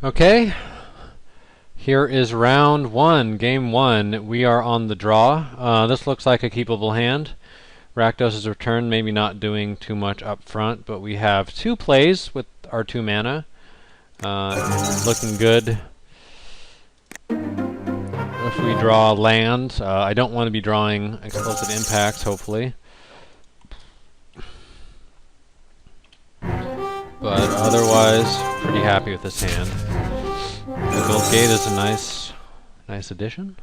Okay, here is round one, game one. We are on the draw. This looks like a keepable hand. Rakdos is returned, maybe not doing too much up front, but we have two plays with our 2 mana. Looking good. If we draw land, I don't want to be drawing explosive impacts, hopefully. But otherwise, pretty happy with this hand. The Gold Gate is a nice addition.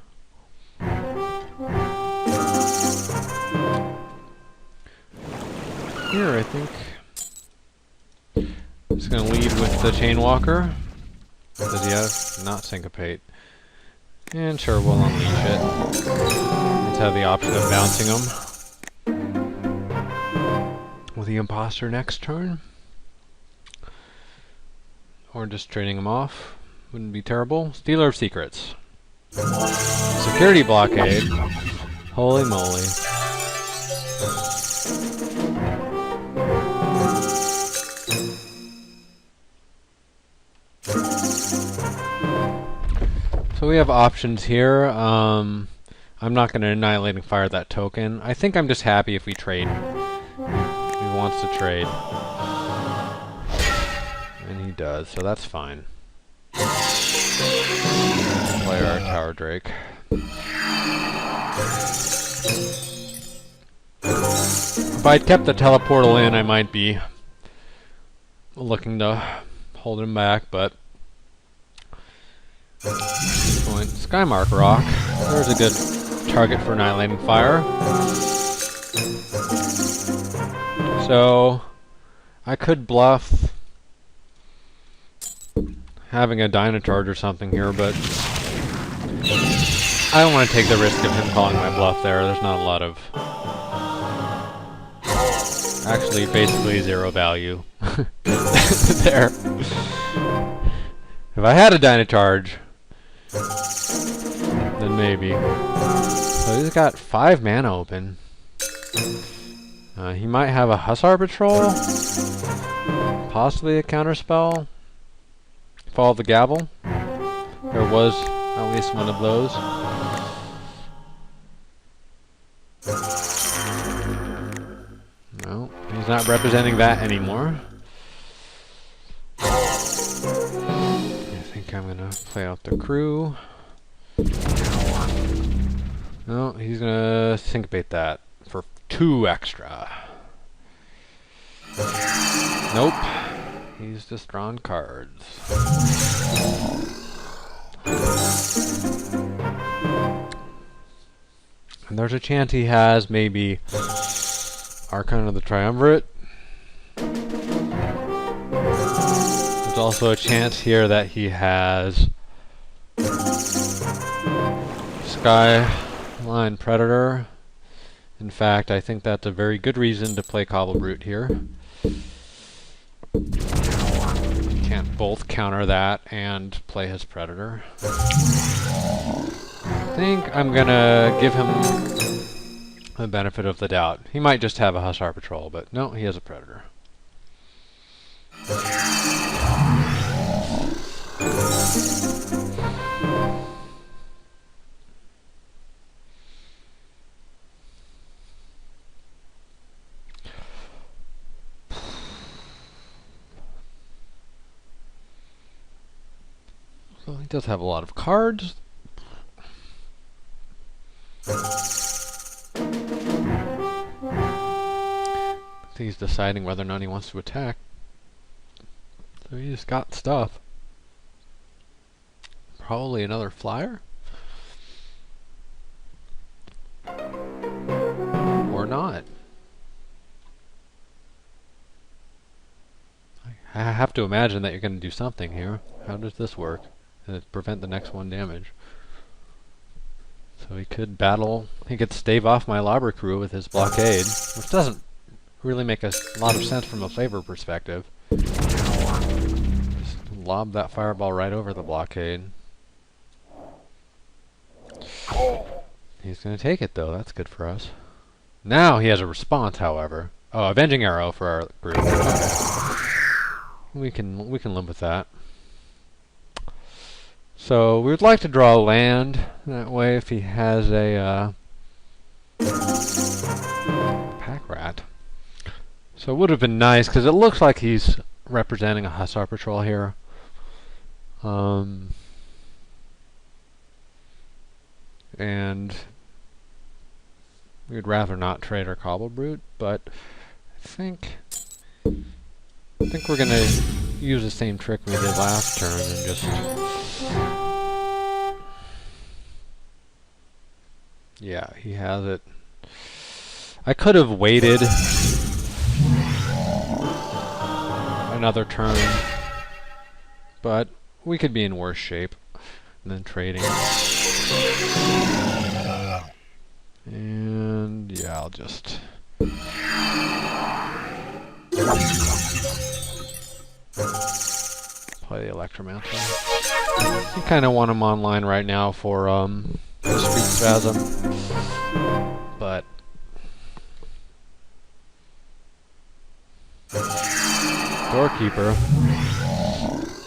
Here, I think, just going to lead with the Chain Walker. Does he have? Not Syncopate. And sure, we'll unleash it. Let's have the option of bouncing him with the Imposter next turn. Or just trading him off. Wouldn't be terrible. Stealer of Secrets. Security Blockade. Holy moly. So we have options here. I'm not going to Annihilating Fire that token. I think I'm just happy if we trade. He wants to trade. And he does, so that's fine. Play our Tower Drake. If I'd kept the Teleportal in, I might be looking to hold him back, but at this point, Skymark Rock. There's a good target for Annihilating Fire. So I could bluff having a Dynacharge or something here, but I don't want to take the risk of him calling my bluff there. There's not a lot of... Actually, basically 0 value there. If I had a Dynacharge, then maybe. So he's got 5 mana open. He might have a Hussar Patrol, possibly a counterspell. Follow the Gavel. There was at least one of those. No, he's not representing that anymore. I think I'm gonna play out the crew. No, he's gonna syncopate that for 2 extra. Nope. He's just drawn cards. And there's a chance he has maybe Archon of the Triumvirate. There's also a chance here that he has Skyline Predator. In fact, I think that's a very good reason to play Cobble Brute here. Can't both counter that and play his Predator. I think I'm gonna give him the benefit of the doubt. He might just have a Hussar Patrol, but no, he has a Predator. So he does have a lot of cards. He's deciding whether or not he wants to attack. So he's got stuff. Probably another flyer? Or not. I have to imagine that you're going to do something here. How does this work? Prevent the next 1 damage. So he could battle, he could stave off my Lobber Crew with his Blockade, which doesn't really make a lot of sense from a flavor perspective. Just lob that Fireball right over the Blockade. He's going to take it though, that's good for us. Now he has a response, however. Oh, Avenging Arrow for our group. Okay. We can live with that. So we would like to draw land. That way if he has a pack rat. So it would have been nice, because it looks like he's representing a Hussar patrol here. And we'd rather not trade our Cobble Brute, but I think we're going to use the same trick we did last turn and just... Yeah, he has it. I could have waited another turn, but we could be in worse shape than trading. And yeah, I'll just... play the Electromancer. You kind of want him online right now for the Street Spasm, but Doorkeeper,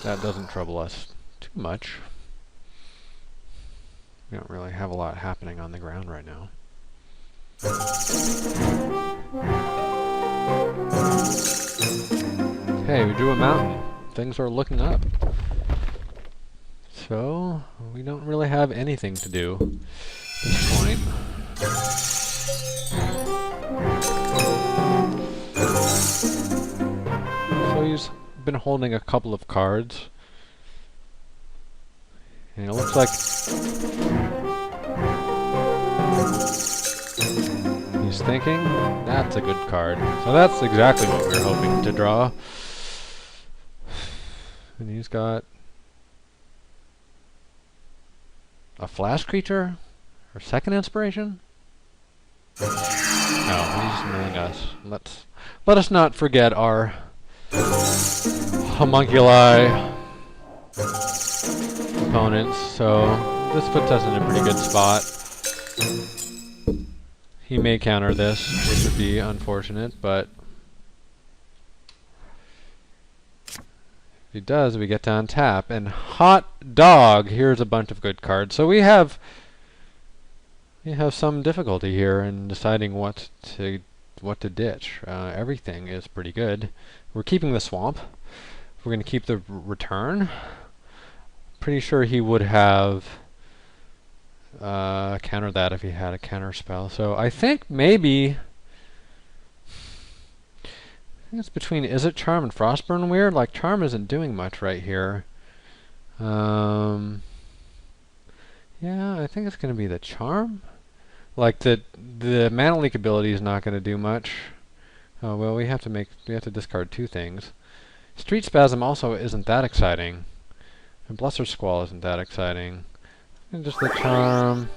that doesn't trouble us too much. We don't really have a lot happening on the ground right now. Okay, we drew a mountain. Things are looking up. So, we don't really have anything to do at this point. So he's been holding a couple of cards. And it looks like he's thinking, that's a good card. So that's exactly what we were hoping to draw. And he's got a flash creature? Or second inspiration? No, he's milling us. Let us not forget our homunculi opponents, so this puts us in a pretty good spot. He may counter this, which would be unfortunate, but if he does, we get to untap. And hot dog, here's a bunch of good cards. So we have some difficulty here in deciding what to ditch. Everything is pretty good. We're keeping the swamp. We're going to keep the return. Pretty sure he would have countered that if he had a counter spell. So I think maybe it's between Is It Charm and Frostburn Weird. Like, Charm isn't doing much right here. Yeah, I think it's going to be the Charm. Like, the Mana Leak ability is not going to do much. Oh well, we have to discard two things. Street Spasm also isn't that exciting, and Bluster Squall isn't that exciting. And just the Charm.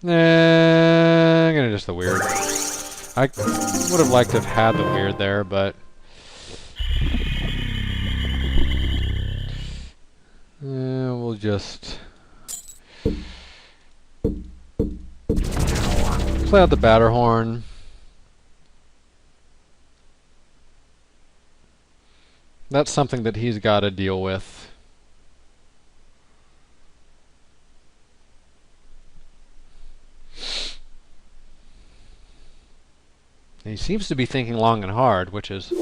I'm gonna just the Weird. I would have liked to have had the Weird there, but we'll just play out the Batterhorn. That's something that he's got to deal with. And he seems to be thinking long and hard, which is... If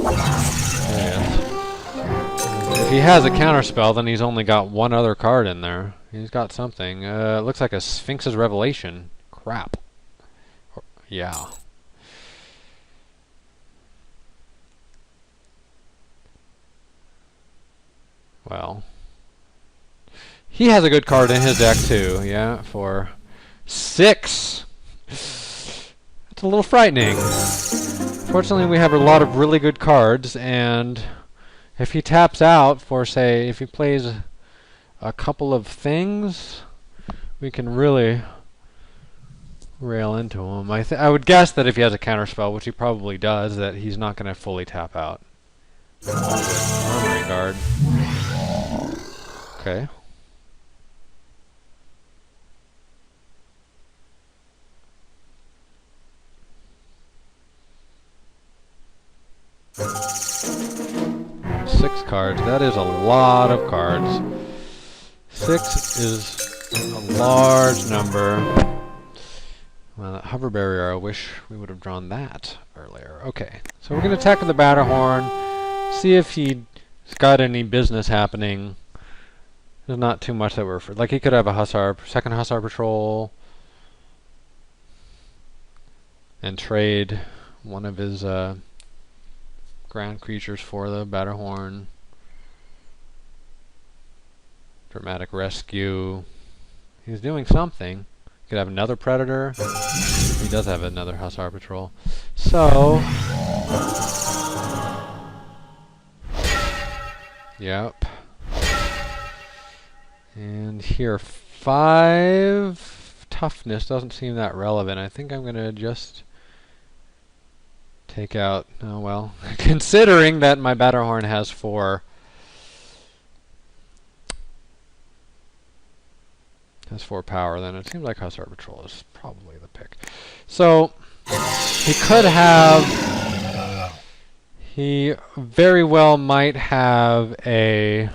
he has a counterspell, then he's only got one other card in there. He's got something. It looks like a Sphinx's Revelation. Crap. Yeah. Well, he has a good card in his deck too, yeah, for 6. That's a little frightening. Fortunately, we have a lot of really good cards, and if he taps out for, say, if he plays a couple of things, we can really rail into him. I would guess that if he has a counterspell, which he probably does, that he's not going to fully tap out. Armory Guard. Okay. Six cards. That is a lot of cards. 6 is a large number. Well, that hover barrier, I wish we would have drawn that earlier. Okay, so we're going to attack with the Batterhorn, see if he's got any business happening. There's not too much that we're... like, he could have a Hussar, second Hussar Patrol, and trade one of his ground creatures for the Batterhorn. Dramatic Rescue. He's doing something. Could have another Predator. He does have another Hussar Patrol. So... yep. And here, 5 toughness doesn't seem that relevant. I think I'm going to just take out... oh well, considering that my Batterhorn has 4... has 4 power, then it seems like Hussar Patrol is probably the pick. So, he could have... he very well might have a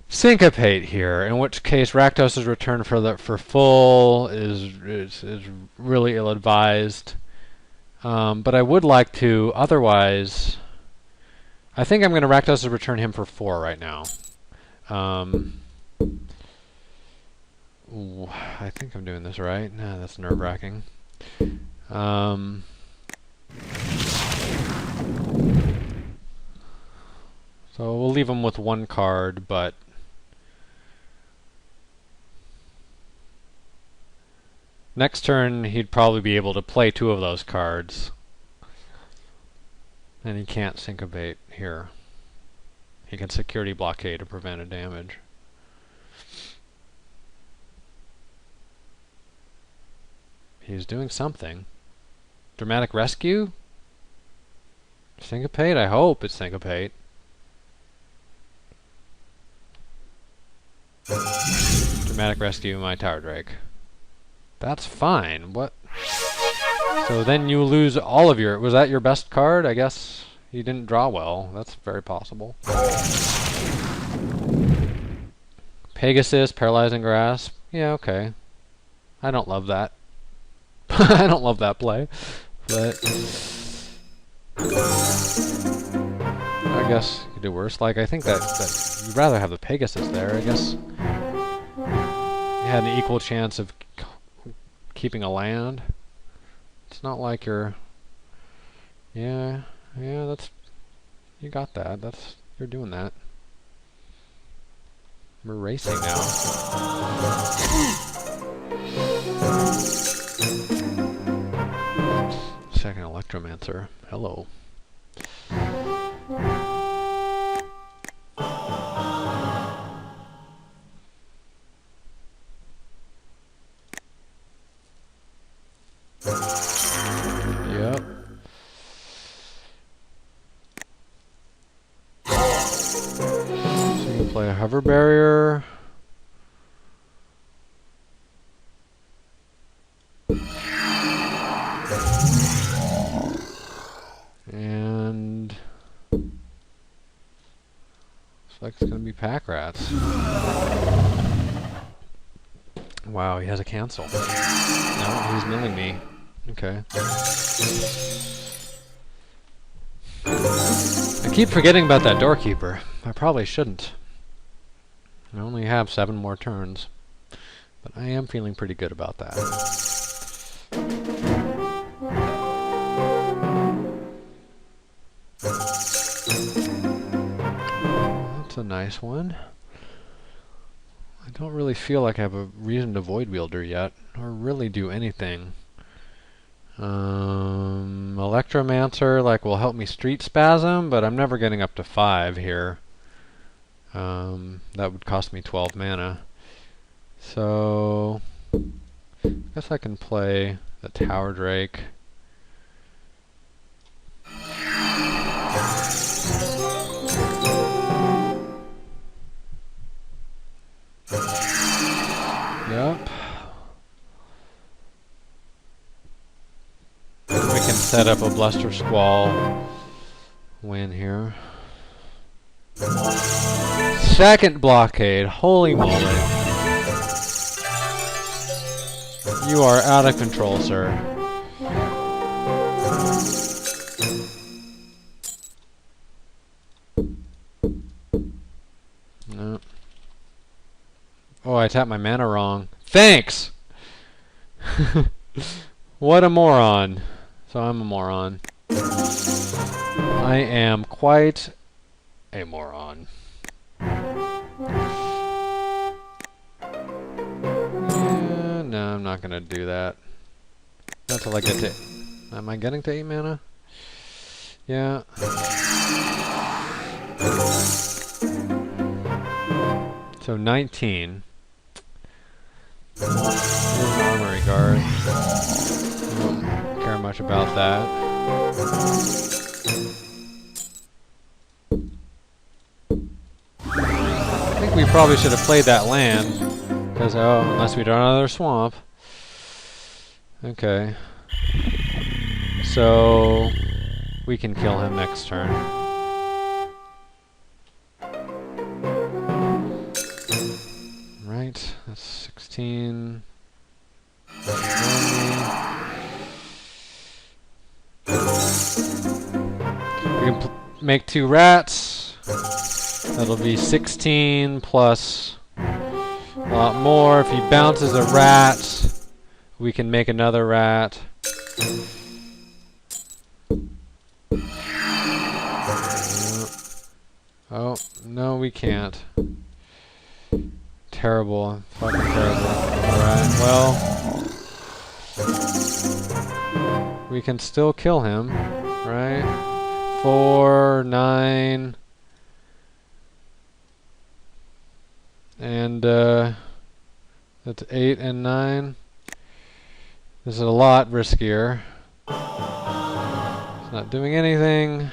Syncopate here, in which case Rakdos' return for full is really ill-advised. But I would like to, otherwise... I think I'm going to Rakdos' return him for 4 right now. I think I'm doing this right. Nah, that's nerve-wracking. So we'll leave him with 1 card, but next turn he'd probably be able to play 2 of those cards. And he can't Syncopate here. He can Security Blockade to prevent a damage. He's doing something. Dramatic Rescue? Syncopate? I hope it's Syncopate. Dramatic Rescue my Tower Drake. That's fine. What? So then you lose all of your... was that your best card? I guess you didn't draw well. That's very possible. Pegasus, Paralyzing Grasp. Yeah, okay. I don't love that. I don't love that play, but I guess you could do worse. Like, I think that you'd rather have the Pegasus there. I guess you had an equal chance of keeping a land. It's not like you're... yeah, that's... you got that. That's... you're doing that. We're racing now. Second Electromancer. Hello. Yep. So you can play a Hover Barrier. And looks like it's going to be Pack Rats. Wow, he has a cancel. No, he's milling me. Okay. I keep forgetting about that Doorkeeper. I probably shouldn't. I only have 7 more turns. But I am feeling pretty good about that. That's a nice one. I don't really feel like I have a reason to Void Wielder yet, or really do anything. Electromancer, like, will help me Street Spasm, but I'm never getting up to 5 here. That would cost me 12 mana. So, I guess I can play the Tower Drake. Yep. We can set up a Bluster Squall win here. second blockade. Holy moly. You are out of control, sir. No. Oh, I tapped my mana wrong. Thanks! What a moron. So I'm a moron. I am quite a moron. No, I'm not gonna do that. Not till I get to... Am I getting to 8 mana? Yeah. So 19. Here's an armory guard. I don't care much about that. I think we probably should have played that land. Because, oh, unless we draw another swamp. Okay. So, we can kill him next turn. Right, that's 16. We can make 2 rats. That'll be 16 plus a lot more. If he bounces a rat, we can make another rat. Oh, no, we can't. Terrible. Fucking terrible. Alright, well, we can still kill him, right? 4, 9, and that's 8 and 9. This is a lot riskier. It's not doing anything.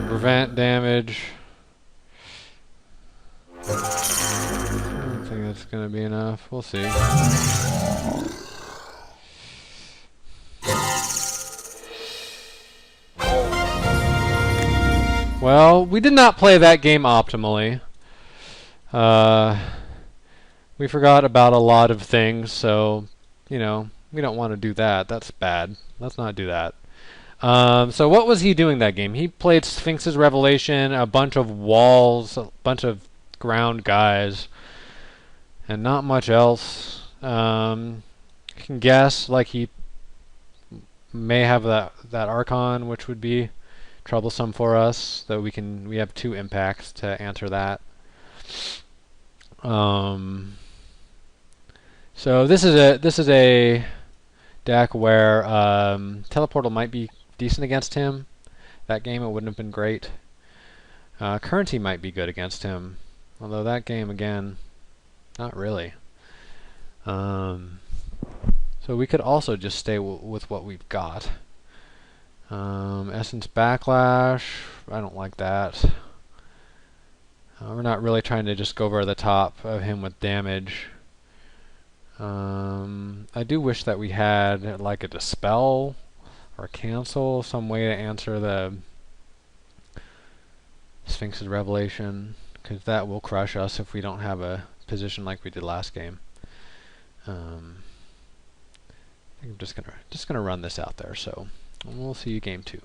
Prevent damage. I don't think that's going to be enough. We'll see. Well, we did not play that game optimally. We forgot about a lot of things, so, you know, we don't want to do that. That's bad. Let's not do that. So what was he doing that game? He played Sphinx's Revelation, a bunch of walls, a bunch of ground guys, and not much else. I can guess, like, he may have that Archon, which would be troublesome for us, that we have 2 impacts to answer that. So this is a deck where Teleportal might be decent against him. That game it wouldn't have been great. Currency might be good against him, although that game again, not really. So we could also just stay with what we've got. Essence Backlash, I don't like that. We're not really trying to just go over the top of him with damage. I do wish that we had like a Dispel or Cancel, some way to answer the Sphinx's Revelation, because that will crush us if we don't have a position like we did last game. I think I'm just gonna run this out there, so we'll see you game 2.